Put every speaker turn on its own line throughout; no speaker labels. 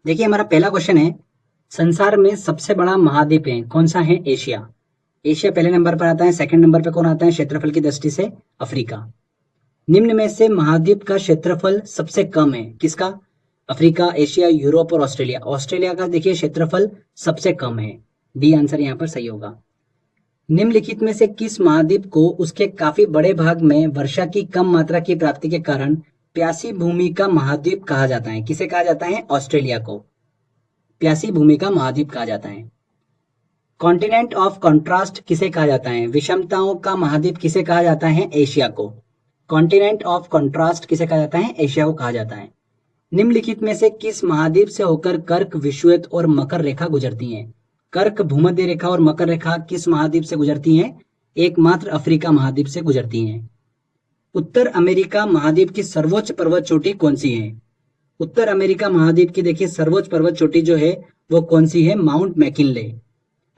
देखिए हमारा पहला क्वेश्चन है, संसार में सबसे बड़ा महाद्वीप है कौन सा है? एशिया। एशिया पहले नंबर पर आता है। सेकंड नंबर पे कौन आता है क्षेत्रफल की दृष्टि से? अफ्रीका। निम्न में से महाद्वीप का क्षेत्रफल सबसे कम है किसका? अफ्रीका, एशिया, यूरोप और ऑस्ट्रेलिया। ऑस्ट्रेलिया का देखिए क्षेत्रफल सबसे कम है। डी आंसर यहाँ पर सही होगा। निम्नलिखित में से किस महाद्वीप को उसके काफी बड़े भाग में वर्षा की कम मात्रा की प्राप्ति के कारण प्यासी भूमि का महाद्वीप कहा जाता है? किसे कहा जाता है? ऑस्ट्रेलिया को प्यासी भूमि का महाद्वीप कहा जाता है। कॉन्टिनेंट ऑफ कॉन्ट्रास्ट किसे कहा जाता है? विषमताओं का महाद्वीप किसे कहा जाता है? एशिया को। कॉन्टिनेंट ऑफ कॉन्ट्रास्ट किसे कहा जाता है? एशिया को कहा जाता है। निम्नलिखित में से किस महाद्वीप से होकर कर्क, विषुवत और मकर रेखा गुजरती हैं? कर्क, भूमध्य रेखा और मकर रेखा किस महाद्वीप से गुजरती हैं? एकमात्र अफ्रीका महाद्वीप से गुजरती हैं। उत्तर अमेरिका महाद्वीप की सर्वोच्च पर्वत चोटी कौन सी है? उत्तर अमेरिका महाद्वीप की देखिए सर्वोच्च पर्वत चोटी जो है वो कौन सी है? Mount McKinley.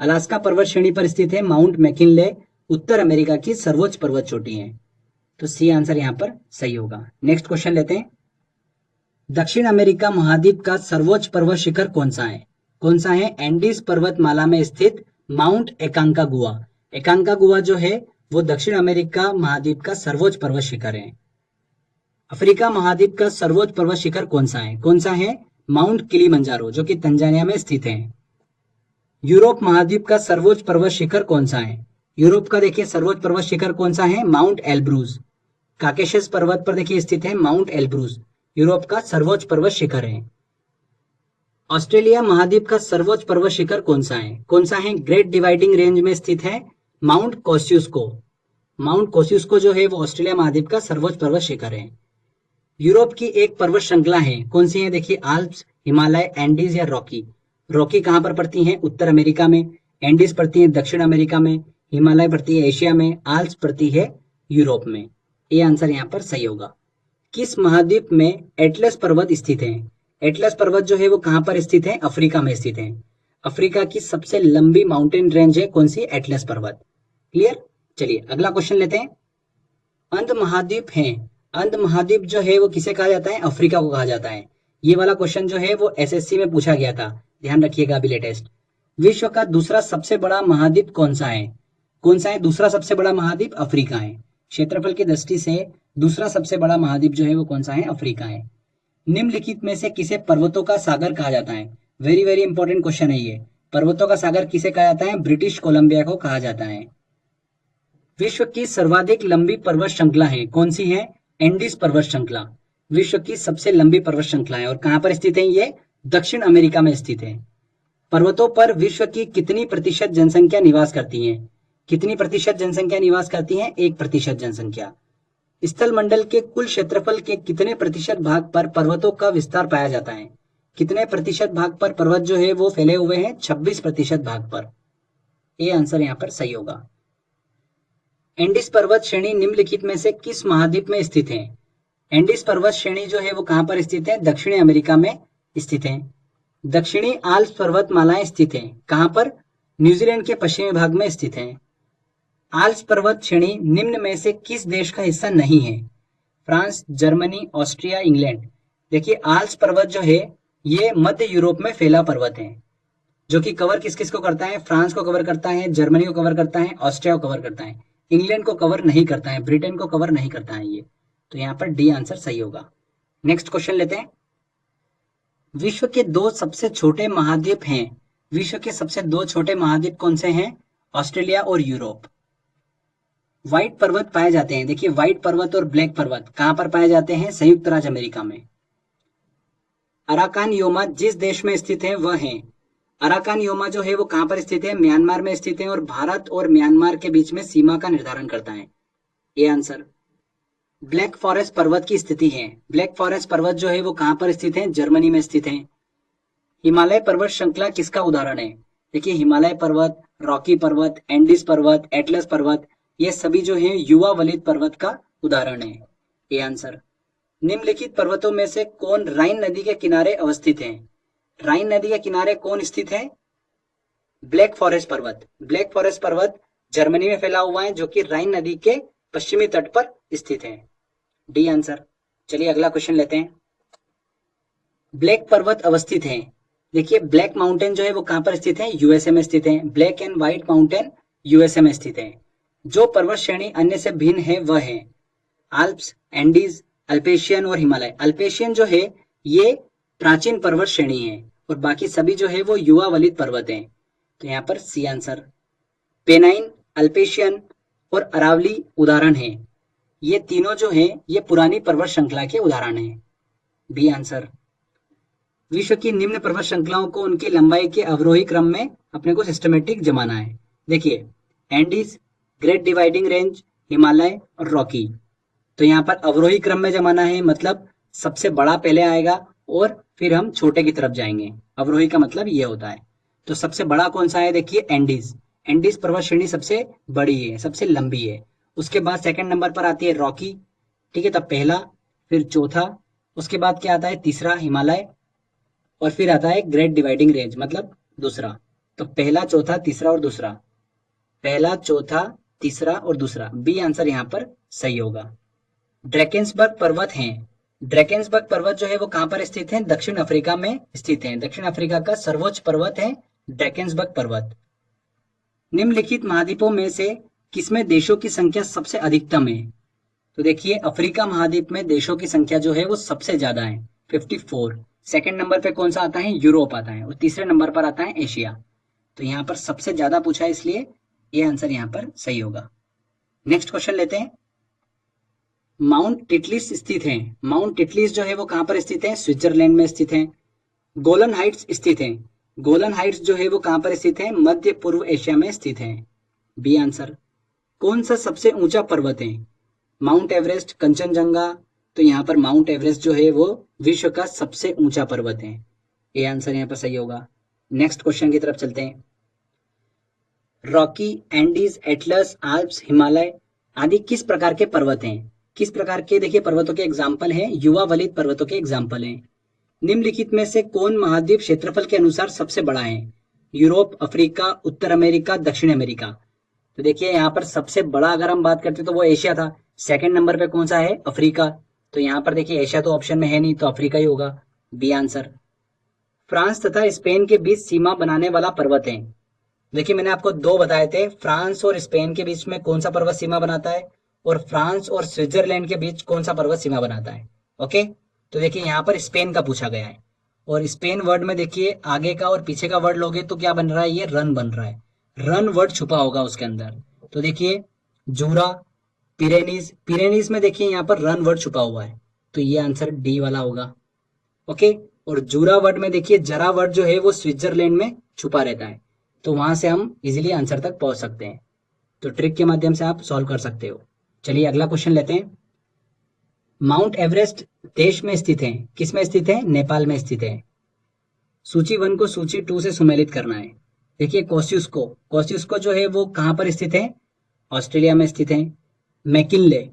अलास्का पर्वत श्रेणी पर स्थित है माउंट मैकिनले, उत्तर अमेरिका की सर्वोच्च पर्वत चोटी है। तो सी आंसर यहाँ पर सही होगा। नेक्स्ट क्वेश्चन लेते हैं। दक्षिण अमेरिका महाद्वीप का सर्वोच्च पर्वत शिखर कौन सा है? कौन सा है? एंडीज पर्वतमाला में स्थित माउंट एकांकागुआ। एकांकागुआ जो है वो दक्षिण अमेरिका महाद्वीप का सर्वोच्च पर्वत शिखर है। अफ्रीका महाद्वीप का सर्वोच्च पर्वत शिखर कौन सा है? कौन सा है? माउंट किलिमंजारो जो कि तंजानिया में स्थित है। यूरोप महाद्वीप का सर्वोच्च पर्वत शिखर कौन सा है? यूरोप का देखिए सर्वोच्च पर्वत शिखर कौन सा है? Mount Elburz. काकेशस पर्वत पर देखिए स्थित है माउंट एल्ब्रूज, यूरोप का सर्वोच्च पर्वत शिखर है। ऑस्ट्रेलिया महाद्वीप का सर्वोच्च पर्वत शिखर कौन सा है? कौन सा है? ग्रेट डिवाइडिंग रेंज में स्थित है माउंट कोस्युस्को। माउंट कोस्युस्को जो है वो ऑस्ट्रेलिया महाद्वीप का सर्वोच्च पर्वत शिखर है। यूरोप की एक पर्वत श्रृंखला है कौन सी है? देखिए आल्प्स, हिमालय, एंडीज या रॉकी। रॉकी कहां पर पड़ती है? उत्तर अमेरिका में। एंडीज पड़ती है दक्षिण अमेरिका में। हिमालय पड़ती है एशिया में। आल्प्स पड़ती है यूरोप में। ये आंसर यहाँ पर सही होगा। किस महाद्वीप में एटलस पर्वत स्थित है? एटलस पर्वत जो है वो कहां पर स्थित है? अफ्रीका में स्थित है। अफ्रीका की सबसे लंबी माउंटेन रेंज है कौन सी? एटलस पर्वत। क्लियर। चलिए अगला क्वेश्चन लेते हैं। अंध महाद्वीप है, अंध महाद्वीप जो है वो किसे कहा जाता है? अफ्रीका को कहा जाता है। ये वाला क्वेश्चन जो है वो एसएससी में पूछा गया था, ध्यान रखिएगा अभी लेटेस्ट। विश्व का दूसरा सबसे बड़ा महाद्वीप कौन सा है? कौन सा है दूसरा सबसे बड़ा महाद्वीप? अफ्रीका है। क्षेत्रफल की दृष्टि से दूसरा सबसे बड़ा महाद्वीप जो है वो कौन सा है? अफ्रीका है। निम्नलिखित में से किसे पर्वतों का सागर कहा जाता है? वेरी वेरी इंपॉर्टेंट क्वेश्चन है ये। पर्वतों का सागर किसे कहा जाता है? ब्रिटिश कोलंबिया को कहा जाता है। विश्व की सर्वाधिक लंबी पर्वत श्रृंखला है कौन सी है? एंडीज पर्वत श्रृंखला विश्व की सबसे लंबी पर्वत श्रृंखला है। और कहां पर स्थित है ये? दक्षिण अमेरिका में स्थित है। पर्वतों पर विश्व की कितनी प्रतिशत जनसंख्या निवास करती है? कितनी प्रतिशत जनसंख्या निवास करती है? 1% जनसंख्या। स्थल मंडल के कुल क्षेत्रफल के कितने प्रतिशत भाग पर पर्वतों का विस्तार पाया जाता है? कितने प्रतिशत भाग पर पर्वत जो है वो फैले हुए हैं? 26% भाग पर। ये आंसर यहाँ पर सही होगा। एंडीज पर्वत श्रेणी निम्नलिखित में से किस महाद्वीप में स्थित है? एंडीज पर्वत श्रेणी जो है वो कहां पर स्थित है? दक्षिणी अमेरिका में स्थित है। दक्षिणी आल्प्स पर्वतमालाएं स्थित है कहां पर? न्यूजीलैंड के पश्चिमी भाग में स्थित है। आल्प्स पर्वत श्रेणी निम्न में से किस देश का हिस्सा नहीं है? France, Germany, Austria, England. देखिए आल्प्स पर्वत जो है ये मध्य यूरोप में फैला पर्वत है, जो कि कवर किस किस को करता है? फ्रांस को कवर करता है, जर्मनी को कवर करता है, ऑस्ट्रिया को कवर करता है। इंग्लैंड को कवर नहीं करता है, ब्रिटेन को कवर नहीं करता है ये। तो यहाँ पर डी आंसर सही होगा। नेक्स्ट क्वेश्चन लेते हैं। विश्व के दो सबसे छोटे महाद्वीप हैं। विश्व के सबसे दो छोटे महाद्वीप कौन से हैं? ऑस्ट्रेलिया और यूरोप। व्हाइट पर्वत पाए जाते हैं, देखिए व्हाइट पर्वत और ब्लैक पर्वत कहां पर पाए जाते हैं? संयुक्त राज्य अमेरिका में। अराकान योमा जिस देश में स्थित है वह है। अराकान योमा जो है वो कहां पर स्थित है? म्यांमार में स्थित है और भारत और म्यांमार के बीच में सीमा का निर्धारण करता है। ये आंसर। ब्लैक फॉरेस्ट पर्वत की स्थिति है। ब्लैक फॉरेस्ट पर्वत जो है वो कहां पर स्थित है? जर्मनी में स्थित है। हिमालय पर्वत श्रृंखला किसका उदाहरण है? देखिए हिमालय पर्वत, रॉकी पर्वत, एंडीज पर्वत, एटलस पर्वत, ये सभी जो है युवा वलित पर्वत का उदाहरण है। ये आंसर। निम्नलिखित पर्वतों में से कौन राइन नदी के किनारे अवस्थित है? राइन नदी के किनारे कौन स्थित है? ब्लैक फॉरेस्ट पर्वत। ब्लैक फॉरेस्ट पर्वत जर्मनी में फैला हुआ है, जो कि राइन नदी के पश्चिमी तट पर स्थित है। D answer. चलिए अगला क्वेश्चन लेते हैं। ब्लैक पर्वत अवस्थित हैं। देखिए ब्लैक माउंटेन जो है वो कहाँ पर स्थित है, यूएसए में स्थित है। Black and white mountain USA में स्थित है। जो पर्वत श्रेणी अन्य से भिन्न है वह है आल्प्स, एंडीज, अल्पेशियन और हिमालय। अल्पेशियन जो है ये प्राचीन पर्वत श्रेणी है और बाकी सभी जो है वो युवा वलित पर्वत हैं। तो यहाँ पर सी आंसर। पेनाइन, अल्पेशियन और अरावली उदाहरण है। ये तीनों जो है ये पुरानी पर्वत श्रृंखला के उदाहरण हैं। B answer. विश्व की निम्न पर्वत श्रृंखलाओं को उनकी लंबाई के अवरोही क्रम में अपने को सिस्टमेटिक जमाना है। देखिए Andes, great dividing range, Himalaya और रॉकी। तो यहाँ पर अवरोही क्रम में जमाना है, मतलब सबसे बड़ा पहले आएगा और फिर हम छोटे की तरफ जाएंगे। अवरोही का मतलब ये होता है। तो सबसे बड़ा कौन सा है, देखिए एंडीज। एंडीज पर्वत श्रेणी सबसे बड़ी है, सबसे लंबी है। उसके बाद सेकंड नंबर पर आती है रॉकी, ठीक है, तब पहला, फिर चौथा, उसके बाद क्या आता है तीसरा हिमालय, और फिर आता है ग्रेट डिवाइडिंग रेंज मतलब दूसरा। तो पहला, चौथा, तीसरा और दूसरा, पहला, चौथा, तीसरा और दूसरा। बी आंसर यहाँ पर सही होगा। ड्रैकेंसबर्ग पर्वत हैं। ड्रैकेंसबर्ग पर्वत जो है वो कहाँ पर स्थित है, दक्षिण अफ्रीका में स्थित है। दक्षिण अफ्रीका का सर्वोच्च पर्वत है ड्रैकेंसबर्ग पर्वत। निम्नलिखित महाद्वीपों में से किसमें देशों की संख्या सबसे अधिकतम है। तो देखिए अफ्रीका महाद्वीप में देशों की संख्या जो है वो सबसे ज्यादा है, 54। सेकंड नंबर पे कौन सा आता है, यूरोप आता है, और तीसरे नंबर पर आता है एशिया। तो यहाँ पर सबसे ज्यादा पूछा है, इसलिए ये आंसर यहाँ पर सही होगा। नेक्स्ट क्वेश्चन लेते हैं। माउंट टिटलिस स्थित है। माउंट टिटलिस जो है वो कहाँ पर स्थित है, स्विट्जरलैंड में स्थित है। गोलन हाइट्स स्थित है। गोलन हाइट्स जो है वो कहाँ पर स्थित है, मध्य पूर्व एशिया में स्थित है। B answer. कौन सा सबसे ऊंचा पर्वत है, माउंट एवरेस्ट, कंचनजंगा। तो यहाँ पर माउंट एवरेस्ट जो है वो विश्व का सबसे ऊंचा पर्वत है। ये आंसर यहाँ पर सही होगा। नेक्स्ट क्वेश्चन की तरफ चलते हैं। Rocky, Andes, Atlas, Alps, Himalaya आदि किस प्रकार के पर्वत हैं। किस प्रकार के, देखिए पर्वतों के एग्जाम्पल हैं, युवा वलित पर्वतों के एग्जाम्पल हैं। निम्नलिखित में से कौन महाद्वीप क्षेत्रफल के अनुसार सबसे बड़ा है, यूरोप, अफ्रीका, उत्तर अमेरिका, दक्षिण अमेरिका। तो देखिए यहाँ पर सबसे बड़ा अगर हम बात करते तो वो एशिया था। सेकंड नंबर पे कौन सा है, अफ्रीका। तो यहाँ पर देखिए एशिया तो ऑप्शन में है नहीं, तो अफ्रीका ही होगा। B answer. फ्रांस तथा स्पेन के बीच सीमा बनाने वाला पर्वत है। देखिए मैंने आपको दो बताए थे, फ्रांस और स्पेन के बीच में कौन सा पर्वत सीमा बनाता है, और फ्रांस और स्विट्जरलैंड के बीच कौन सा पर्वत सीमा बनाता है। ओके, तो देखिए यहाँ पर स्पेन का पूछा गया है, और स्पेन वर्ड में देखिए आगे का और पीछे का वर्ड लोगे तो क्या बन रहा है, ये रन बन रहा है। रन वर्ड छुपा होगा उसके अंदर। तो देखिए जूरा, पिरेनीज, पिरेनीज में देखिए यहाँ पर रन वर्ड छुपा हुआ है, तो ये आंसर डी वाला होगा। ओके, और जूरा वर्ड में देखिए जरा वर्ड जो है वो स्विट्जरलैंड में छुपा रहता है, तो वहां से हम इजीली आंसर तक पहुंच सकते हैं। तो ट्रिक के माध्यम से आप सॉल्व कर सकते हो। चलिए अगला क्वेश्चन लेते हैं। माउंट एवरेस्ट देश में स्थित है, किस में स्थित है, नेपाल में स्थित है। सूची 1 को सूची 2 से सुमेलित करना है। देखिए कोस्युस्को, कोस्युस्को जो है वो कहां पर स्थित है, ऑस्ट्रेलिया में स्थित है। मैकिनले,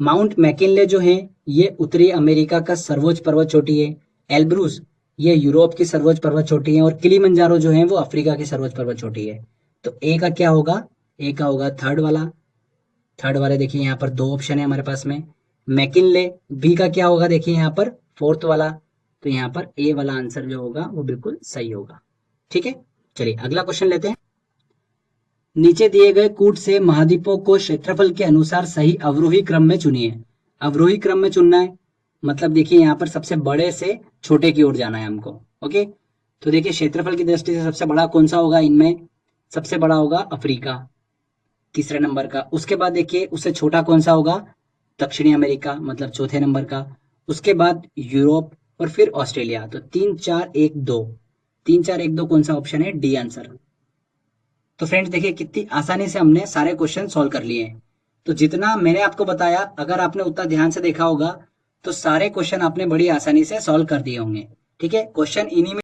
माउंट मैकिनले जो है ये उत्तरी अमेरिका का सर्वोच्च पर्वत चोटी है। एल्ब्रूस ये यूरोप की सर्वोच्च पर्वत चोटी है, और किलिमंजारो जो है वो अफ्रीका की सर्वोच्च पर्वत चोटी है। तो ए का क्या होगा, ए का होगा थर्ड वाला। थर्ड वाले देखिए यहाँ पर दो ऑप्शन है हमारे पास में, मैकिनले। बी का क्या होगा, देखिए यहाँ पर फोर्थ वाला। तो यहाँ पर ए वाला आंसर जो होगा वो बिल्कुल सही होगा। ठीक है, चलिए अगला क्वेश्चन लेते हैं। नीचे दिए गए कूट से महाद्वीपों को क्षेत्रफल के अनुसार सही अवरोही क्रम में चुनिए। अवरोही क्रम में चुनना है, मतलब देखिए यहाँ पर सबसे बड़े से छोटे की ओर जाना है हमको। ओके, तो देखिए क्षेत्रफल की दृष्टि से सबसे बड़ा कौन सा होगा, इनमें सबसे बड़ा होगा अफ्रीका, तीसरे नंबर का। उसके बाद देखिए उससे छोटा कौन सा होगा, दक्षिणी अमेरिका, मतलब चौथे नंबर का। उसके बाद यूरोप, और फिर ऑस्ट्रेलिया। तो 3 4 1 2, 3 4 1 2 कौन सा ऑप्शन है, डी आंसर। तो फ्रेंड्स देखिए कितनी आसानी से हमने सारे क्वेश्चन सॉल्व कर लिए हैं। तो जितना मैंने आपको बताया अगर आपने उतना ध्यान से देखा होगा तो सारे क्वेश्चन आपने बड़ी आसानी से सॉल्व कर दिए होंगे। ठीक है, क्वेश्चन इन्हीं में